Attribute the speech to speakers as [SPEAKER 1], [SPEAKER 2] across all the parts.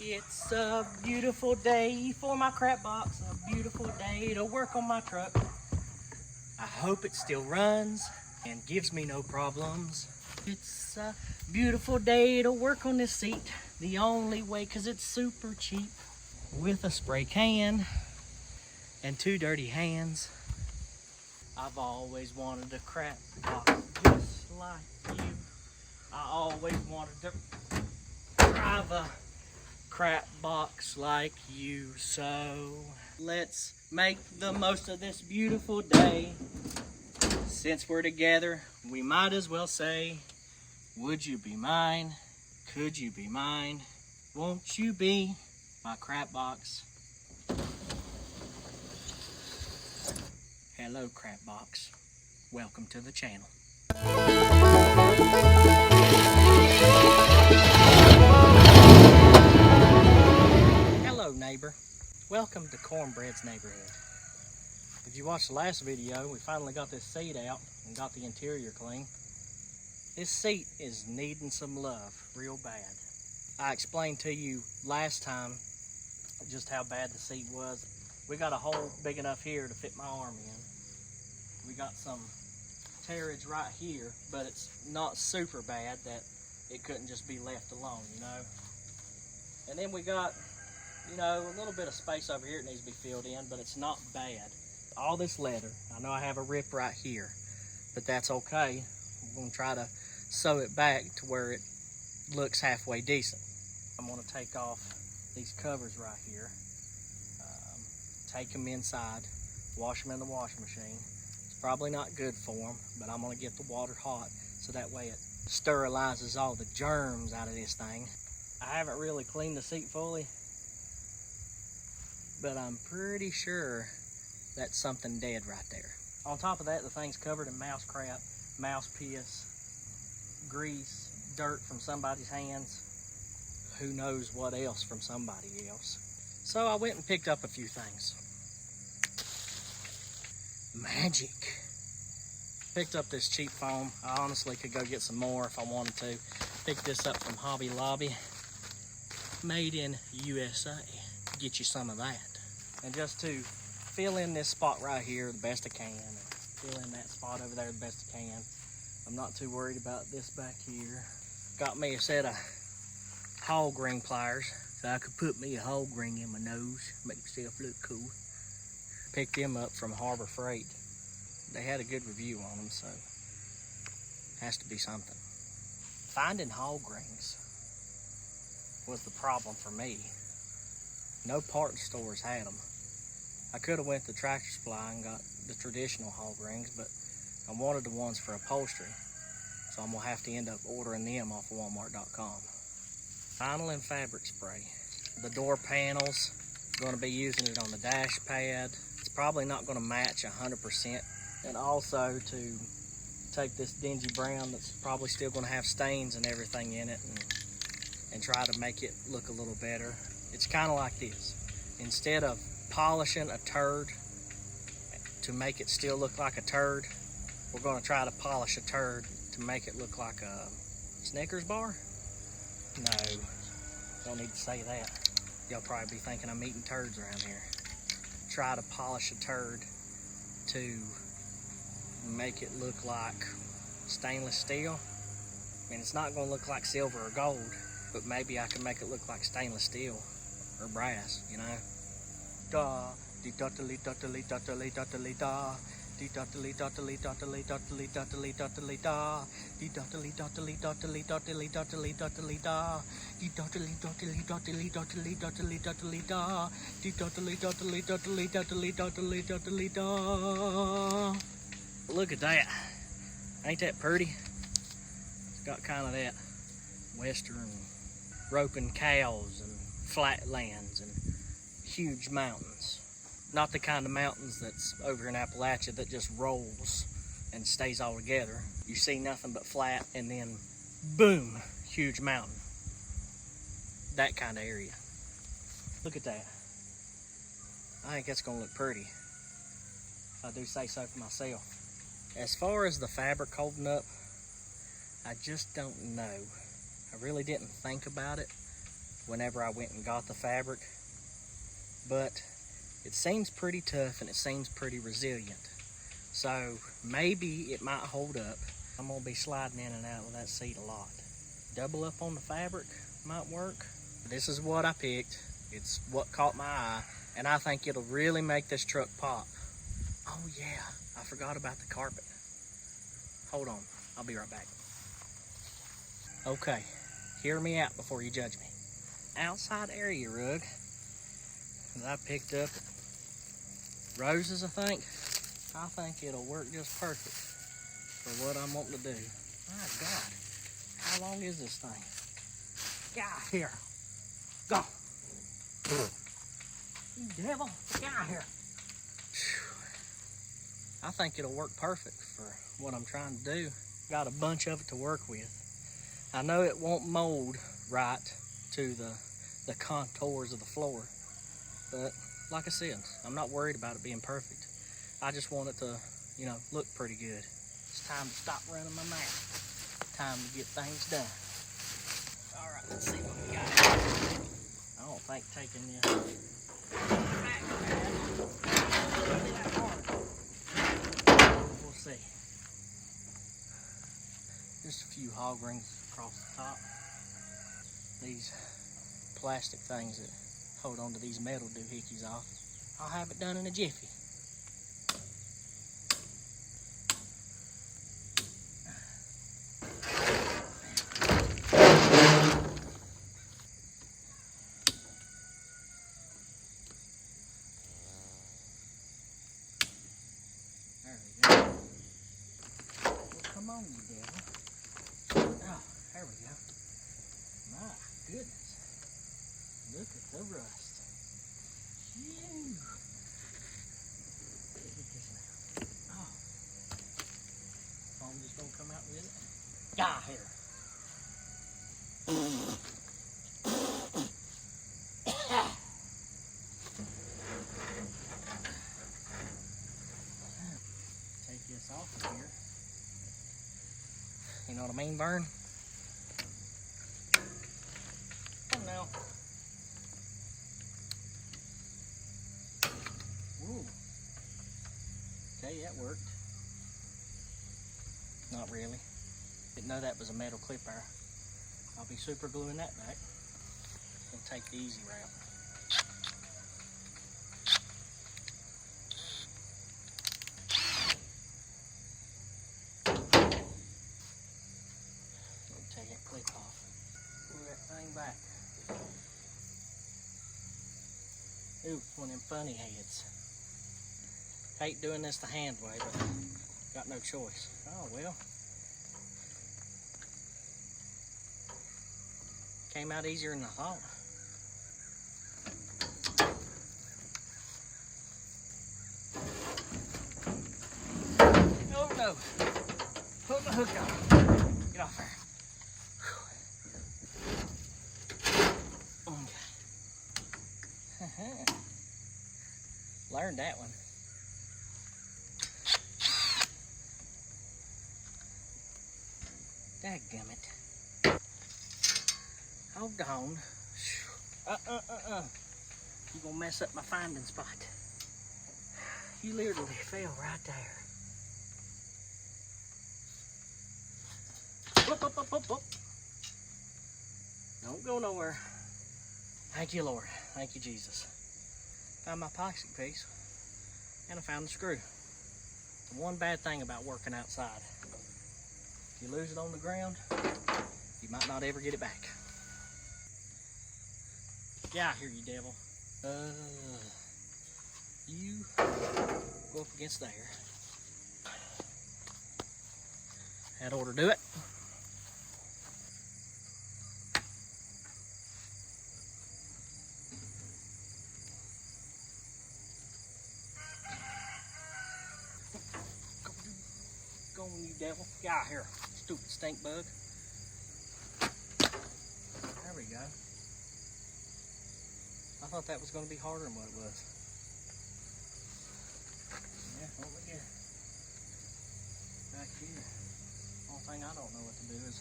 [SPEAKER 1] It's a beautiful day for my crap box, a beautiful day to work on my truck. I hope it still runs and gives me no problems. It's a beautiful day to work on this seat, the only way, 'cause it's super cheap. With a spray can and 2 dirty hands. I've always wanted a crap box just like you. I always wanted to drive a crap box like you. So let's make the most of this beautiful day. Since we're together, we might as well say, would you be mine? Could you be mine? Won't you be my crap box? Hello, crap box. Welcome to the channel. Hello, neighbor. Welcome to Cornbread's neighborhood. If you watched the last video, we finally got this seat out and got the interior clean. This seat is needing some love real bad. I explained to you last time just how bad the seat was. We got a hole big enough here to fit my arm in. We got some tearage right here, but it's not super bad that it couldn't just be left alone, you know. And then we got, you know, a little bit of space over here that needs to be filled in, but it's not bad. All this leather, I know I have a rip right here, but that's okay. We're gonna try to sew it back to where it looks halfway decent. I'm gonna take off these covers right here, take them inside, wash them in the washing machine. It's probably not good for them, but I'm gonna get the water hot so that way it sterilizes all the germs out of this thing. I haven't really cleaned the seat fully, but I'm pretty sure that's something dead right there. On top of that, the thing's covered in mouse crap, mouse piss, grease, dirt from somebody's hands, who knows what else from somebody else. So I went and picked up a few things. Magic. Picked up this cheap foam. I honestly could go get some more if I wanted to. Picked this up from Hobby Lobby. Made in USA. Get you some of that. And just to fill in this spot right here the best I can, and fill in that spot over there the best I can. I'm not too worried about this back here. Got me a set of hog ring pliers so I could put me a hog ring in my nose, make myself look cool. Picked them up from Harbor Freight. They had a good review on them, so has to be something. Finding hog rings was the problem for me. No parts stores had them. I could have went to Tractor Supply and got the traditional hog rings, but I wanted the ones for upholstery, so I'm gonna have to end up ordering them off of Walmart.com. Vinyl and fabric spray. The door panels, gonna be using it on the dash pad. It's probably not gonna match 100%. And also to take this dingy brown that's probably still gonna have stains and everything in it and try to make it look a little better. It's kind of like this. Instead of polishing a turd to make it still look like a turd, we're gonna try to polish a turd to make it look like a Snickers bar. No, don't need to say that. Y'all probably be thinking I'm eating turds around here. Try to polish a turd to make it look like stainless steel. I mean, it's not gonna look like silver or gold, but maybe I can make it look like stainless steel or brass, you know? Da, dee dottly dottly dottly dottly da, dee dottly dottly dottly dottly dottly dottly da, dee dottly dottly dottly dottly dottly dottly da, dee dottly dottly dottly dottly dottly dottly da, dee dottly dottly dottly dottly dottly dottly da. Look at that. Ain't that pretty? It's got kind of that western roping cows and flatlands and huge mountains. Not the kind of mountains that's over in Appalachia that just rolls and stays all together. You see nothing but flat and then boom, huge mountain. That kind of area. Look at that. I think that's gonna look pretty, if I do say so for myself. As far as the fabric holding up, I just don't know. I really didn't think about it, whenever I went and got the fabric, but it seems pretty tough and it seems pretty resilient. So maybe it might hold up. I'm gonna be sliding in and out with that seat a lot. Double up on the fabric might work. This is what I picked. It's what caught my eye, and I think it'll really make this truck pop. Oh yeah, I forgot about the carpet. Hold on, I'll be right back. Okay, hear me out before you judge me. Outside area rug that I picked up at Rose's, I think it'll work just perfect for what I'm wanting to do. My God, how long is this thing? Get out here. Go. You devil, get out here. I think it'll work perfect for what I'm trying to do. Got a bunch of it to work with. I know it won't mold right to the contours of the floor, but like I said, I'm not worried about it being perfect. I just want it to, you know, look pretty good. It's time to stop running my mouth. Time to get things done. All right, let's see what we got. I don't think taking the back pad. We'll see. Just a few hog rings across the top. These plastic things that hold on to these metal doohickeys off. I'll have it done in a jiffy. There we go. Well, come on, you devil. Oh, there we go. My goodness. Look at the rust. Phew. Get this now. Oh. Foam just gonna come out with it. Ah, here. Take this off of here. You know what I mean, Vern? Come now. Ooh. Okay, that worked. Not really. Didn't know that was a metal clip there. I'll be super gluing that back. Gonna take the easy route. Take that clip off. Pull that thing back. Ooh, it's one of them funny heads. Hate doing this the hand way, but got no choice. Oh well. Came out easier than I thought. Oh no. Put my hook on. Get off there. Okay. Learned that one. Dadgummit. Hold on. You gonna mess up my finding spot. You literally fell right there. Whoop, whoop, whoop, whoop, whoop. Don't go nowhere. Thank you, Lord. Thank you, Jesus. Found my plastic piece, and I found the screw. The one bad thing about working outside, if you lose it on the ground, you might not ever get it back. Get out here, you devil. You go up against there. That ought to do it. Go on, you devil. Get out here, stupid stink bug. There we go. I thought that was going to be harder than what it was. Yeah, over here. Back here. Only thing I don't know what to do is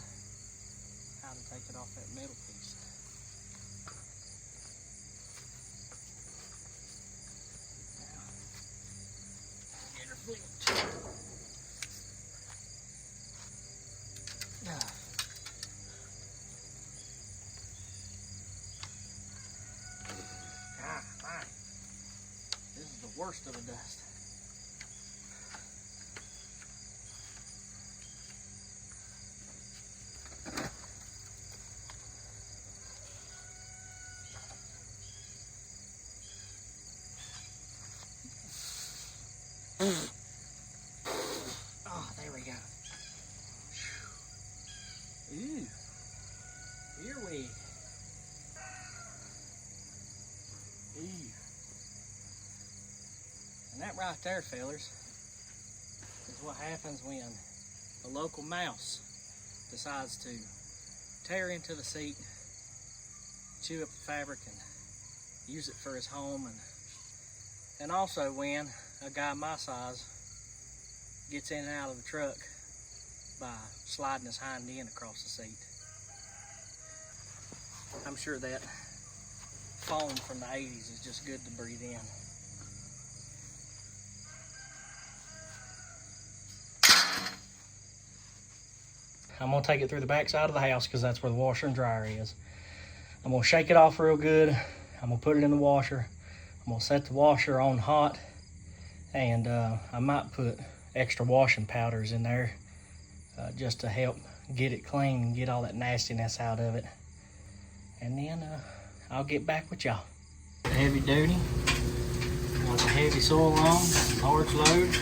[SPEAKER 1] how to take it off that metal piece. worst of the dust. Oh, there we go. Ooh, earwig. Ooh. And that right there, fellers, is what happens when a local mouse decides to tear into the seat, chew up the fabric, and use it for his home, and also when a guy my size gets in and out of the truck by sliding his hind end across the seat. I'm sure that foam from the 80s is just good to breathe in. I'm gonna take it through the back side of the house because that's where the washer and dryer is. I'm gonna shake it off real good. I'm gonna put it in the washer. I'm gonna set the washer on hot, and I might put extra washing powders in there just to help get it clean and get all that nastiness out of it. And then I'll get back with y'all. Heavy duty, got the heavy soil on, large load,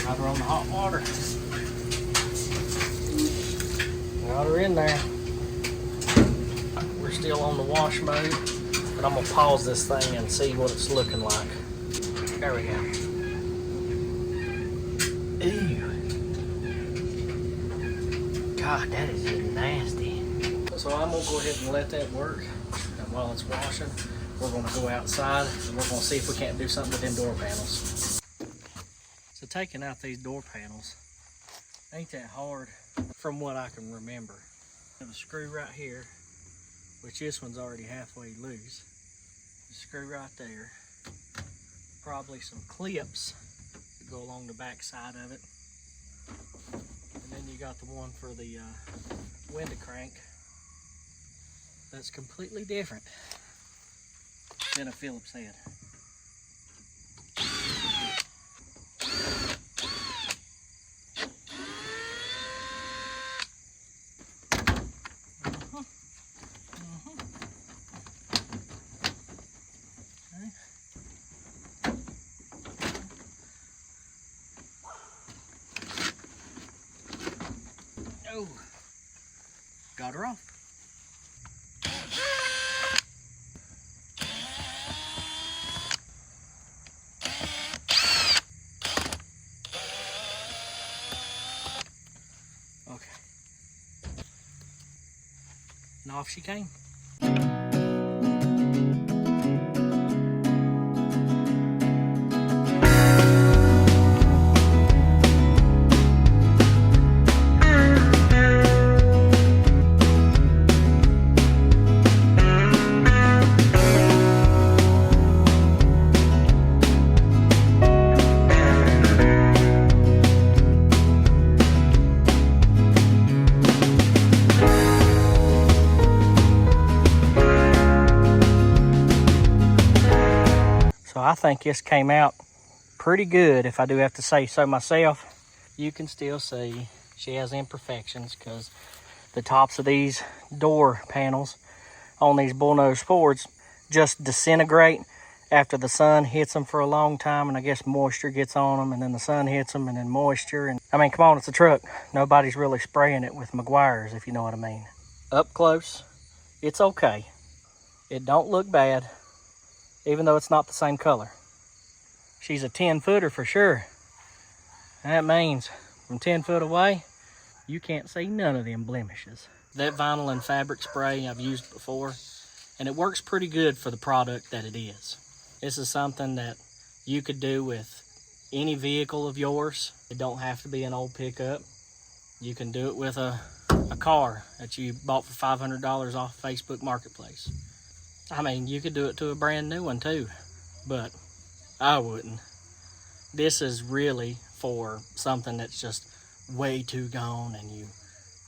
[SPEAKER 1] right on the hot water. Got her in there. We're still on the wash mode, but I'm gonna pause this thing and see what it's looking like. There we go. Ew. God, that is just nasty. So I'm gonna go ahead and let that work. And while it's washing, we're gonna go outside and we're gonna see if we can't do something with them door panels. So taking out these door panels ain't that hard from what I can remember. I have a screw right here, which this one's already halfway loose. A screw right there. Probably some clips that go along the back side of it. And then you got the one for the window crank. That's completely different than a Phillips head. Oh, got her off. Okay. And off she came. So I think this came out pretty good, if I do have to say so myself. You can still see she has imperfections because the tops of these door panels on these bullnose Fords just disintegrate after the sun hits them for a long time, and I guess moisture gets on them, and then the sun hits them, and then moisture. And I mean, come on, it's a truck. Nobody's really spraying it with Meguiar's, if you know what I mean. Up close, it's okay. It don't look bad, even though it's not the same color. She's a 10-footer for sure. That means from 10 foot away, you can't see none of them blemishes. That vinyl and fabric spray I've used before, and it works pretty good for the product that it is. This is something that you could do with any vehicle of yours. It don't have to be an old pickup. You can do it with a car that you bought for $500 off Facebook Marketplace. I mean, you could do it to a brand new one too, but I wouldn't. This is really for something that's just way too gone and you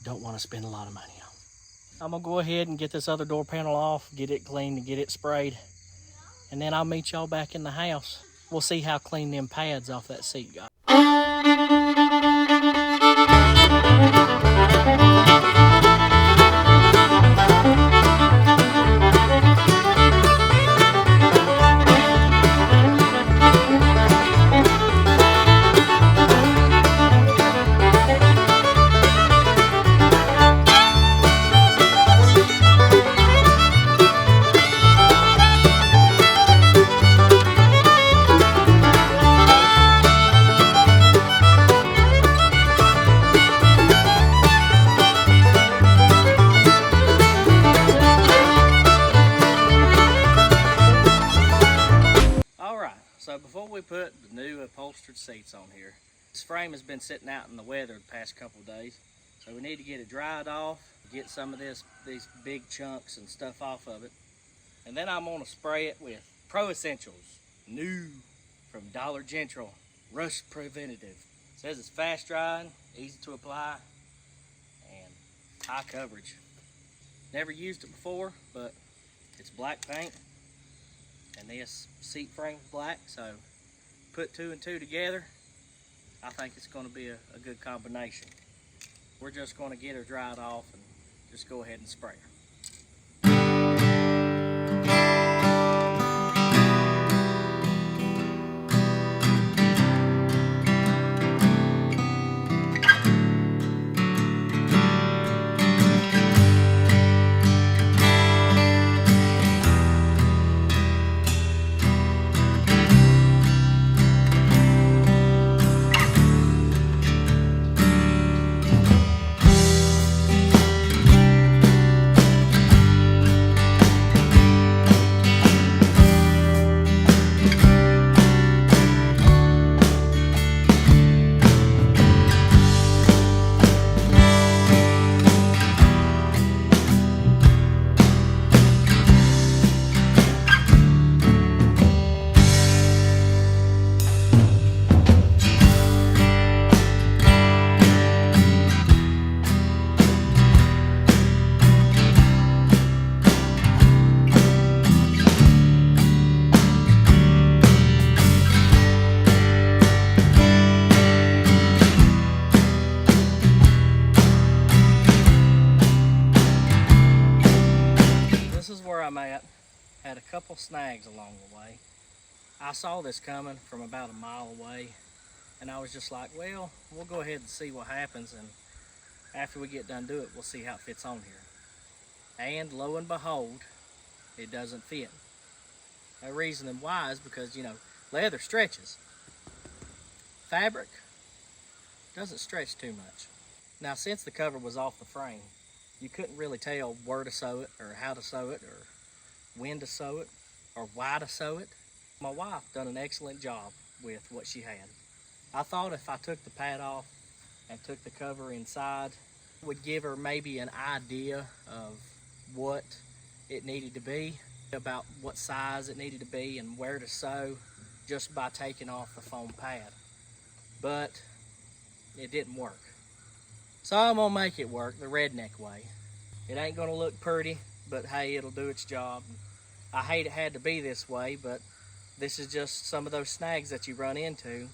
[SPEAKER 1] don't want to spend a lot of money on. I'm gonna go ahead and get this other door panel off, get it cleaned and get it sprayed, and then I'll meet y'all back in the house we'll see how clean them pads off that seat got. So before we put the new upholstered seats on here, this frame has been sitting out in the weather the past couple of days. So we need to get it dried off, get some of these big chunks and stuff off of it. And then I'm gonna spray it with Pro Essentials, new from Dollar General, Rust Preventative. It says it's fast drying, easy to apply, and high coverage. Never used it before, but it's black paint. And this seat frame is black, so put 2 and 2 together, I think it's going to be a good combination. We're just going to get her dried off and just go ahead and spray her. I'm at had a couple snags along the way. I saw this coming from about a mile away, and I was just like, well, we'll go ahead and see what happens, and after we get done doing it, we'll see how it fits on here. And lo and behold, it doesn't fit. The reason why is because, you know, leather stretches. Fabric doesn't stretch too much. Now, since the cover was off the frame, you couldn't really tell where to sew it or how to sew it or when to sew it or why to sew it. My wife done an excellent job with what she had. I thought if I took the pad off and took the cover inside, it would give her maybe an idea of what it needed to be, about what size it needed to be and where to sew just by taking off the foam pad. But it didn't work. So I'm gonna make it work the redneck way. It ain't gonna look pretty, but hey, it'll do its job. I hate it had to be this way, but this is just some of those snags that you run into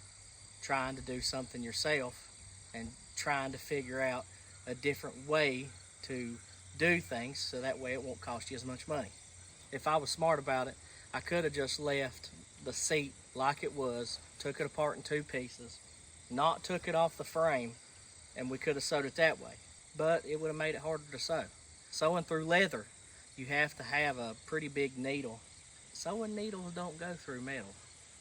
[SPEAKER 1] trying to do something yourself and trying to figure out a different way to do things so that way it won't cost you as much money. If I was smart about it, I could have just left the seat like it was, took it apart in 2 pieces, not took it off the frame, and we could have sewed it that way. But it would have made it harder to sew. Sewing through leather, you have to have a pretty big needle. Sewing needles don't go through metal.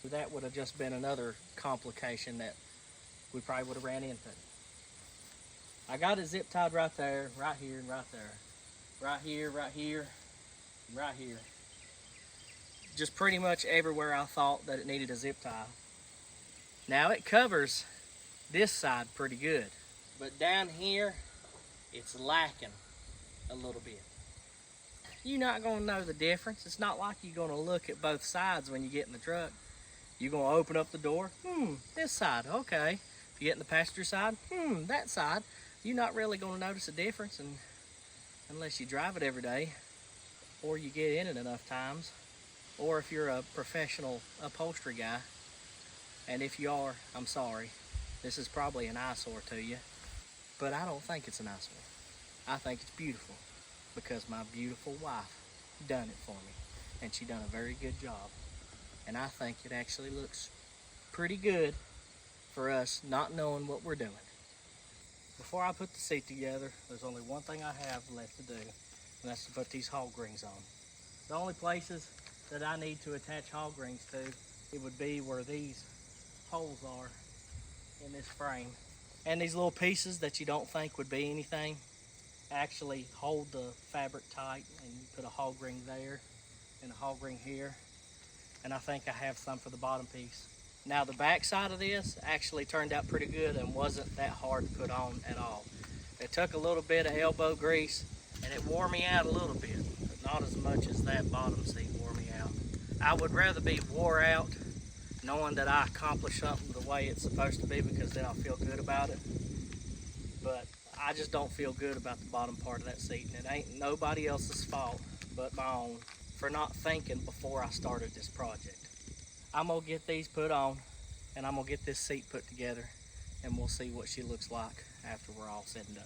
[SPEAKER 1] That would have just been another complication that we probably would have ran into. I got it zip tied right there, right here, and right there. Right here, right here, right here. Just pretty much everywhere I thought that it needed a zip tie. Now it covers this side pretty good, but down here, it's lacking a little bit. You're not gonna know the difference. It's not like you're gonna look at both sides when you get in the truck. You're gonna open up the door, this side, okay. If you get in the passenger side, that side. You're not really gonna notice a difference unless you drive it every day, or you get in it enough times, or if you're a professional upholstery guy. And if you are, I'm sorry. This is probably an eyesore to you, but I don't think it's an eyesore. I think it's beautiful because my beautiful wife done it for me, and she done a very good job. And I think it actually looks pretty good for us not knowing what we're doing. Before I put the seat together, there's only one thing I have left to do, and that's to put these hog rings on. The only places that I need to attach hog rings to, it would be where these holes are in this frame. And these little pieces that you don't think would be anything actually hold the fabric tight, and you put a hog ring there and a hog ring here. And I think I have some for the bottom piece. Now the back side of this actually turned out pretty good and wasn't that hard to put on at all. It took a little bit of elbow grease and it wore me out a little bit, but not as much as that bottom seat wore me out. I would rather be wore out knowing that I accomplished something the way it's supposed to be, because then I'll feel good about it. But I just don't feel good about the bottom part of that seat, and it ain't nobody else's fault but my own for not thinking before I started this project. I'm gonna get these put on, and I'm gonna get this seat put together, and we'll see what she looks like after we're all said and done.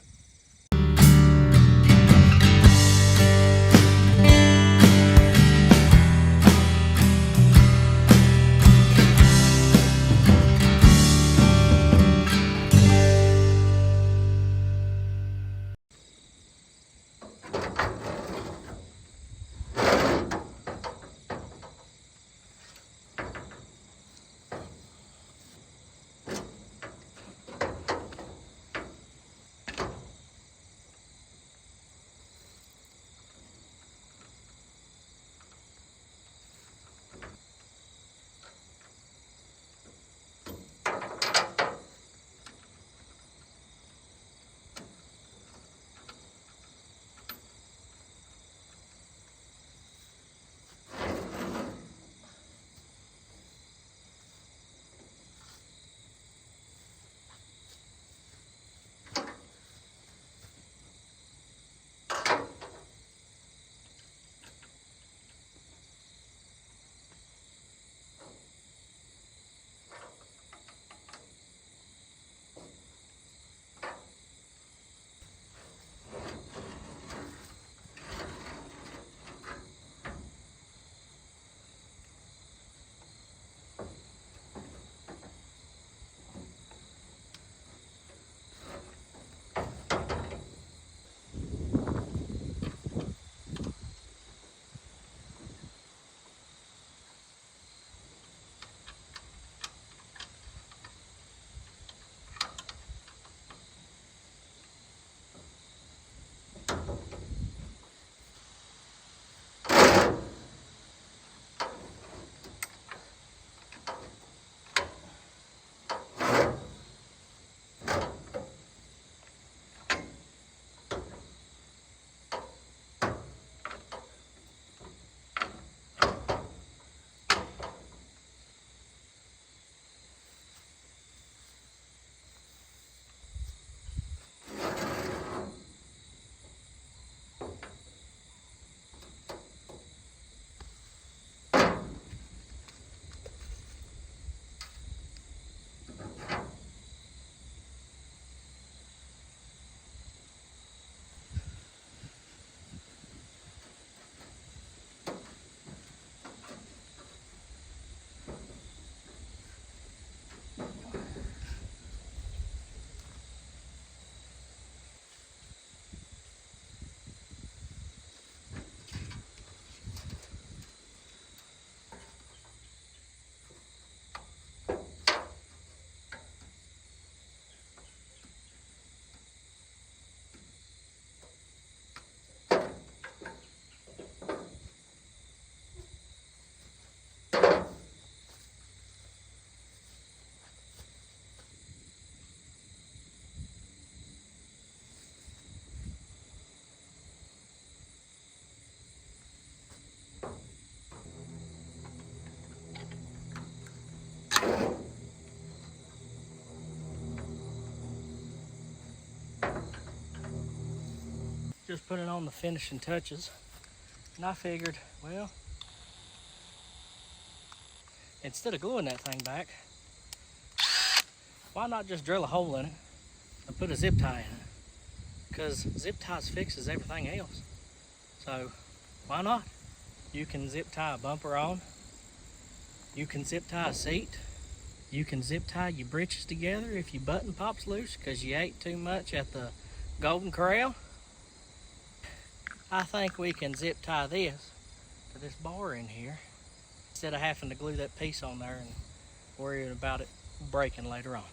[SPEAKER 1] Just putting on the finishing touches, and I figured, well, instead of gluing that thing back, why not just drill a hole in it and put a zip tie in it? Because zip ties fixes everything else. So why not? You can zip tie a bumper on. You can zip tie a seat. You can zip tie your britches together if your button pops loose because you ate too much at the Golden Corral. I think we can zip tie this to this bar in here instead of having to glue that piece on there and worrying about it breaking later on.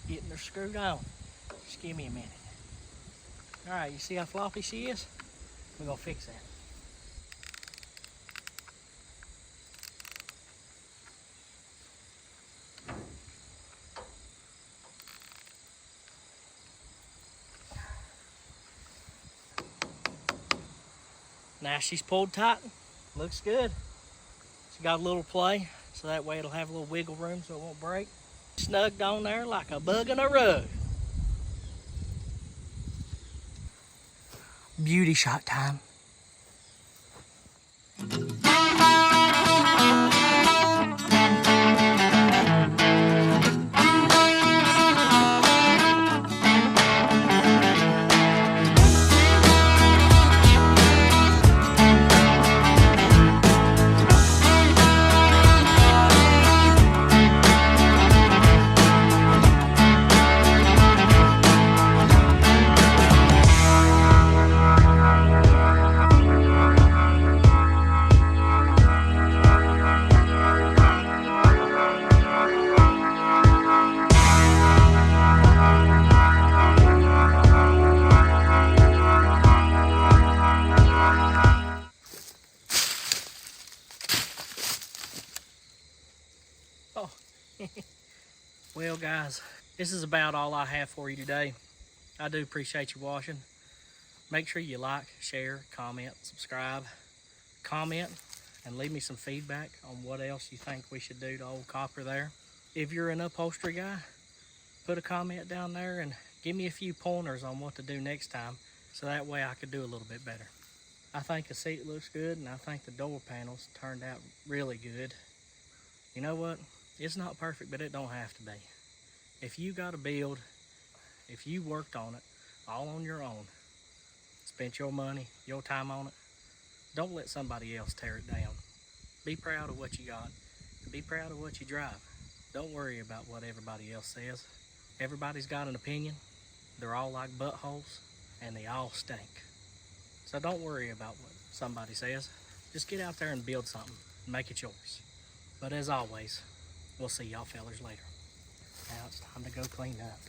[SPEAKER 1] Getting her screwed on. Just give me a minute. All right, you see how floppy she is? We're gonna fix that. Now she's pulled tight. Looks good. She got a little play, so that way it'll have a little wiggle room so it won't break. Snugged on there like a bug in a rug. Beauty shot time. Oh, well guys, this is about all I have for you today. I do appreciate you watching. Make sure you like, share, comment, subscribe, comment, and leave me some feedback on what else you think we should do to Old Copper there. If you're an upholstery guy, put a comment down there and give me a few pointers on what to do next time, so that way I could do a little bit better. I think the seat looks good, and I think the door panels turned out really good. You know what? It's not perfect, but it don't have to be. If you got a build, if you worked on it all on your own, spent your money, your time on it, don't let somebody else tear it down. Be proud of what you got. Be proud of what you drive. Don't worry about what everybody else says. Everybody's got an opinion. They're all like buttholes, and they all stink. So don't worry about what somebody says. Just get out there and build something and make it yours. But as always, we'll see y'all fellers later. Now it's time to go clean up.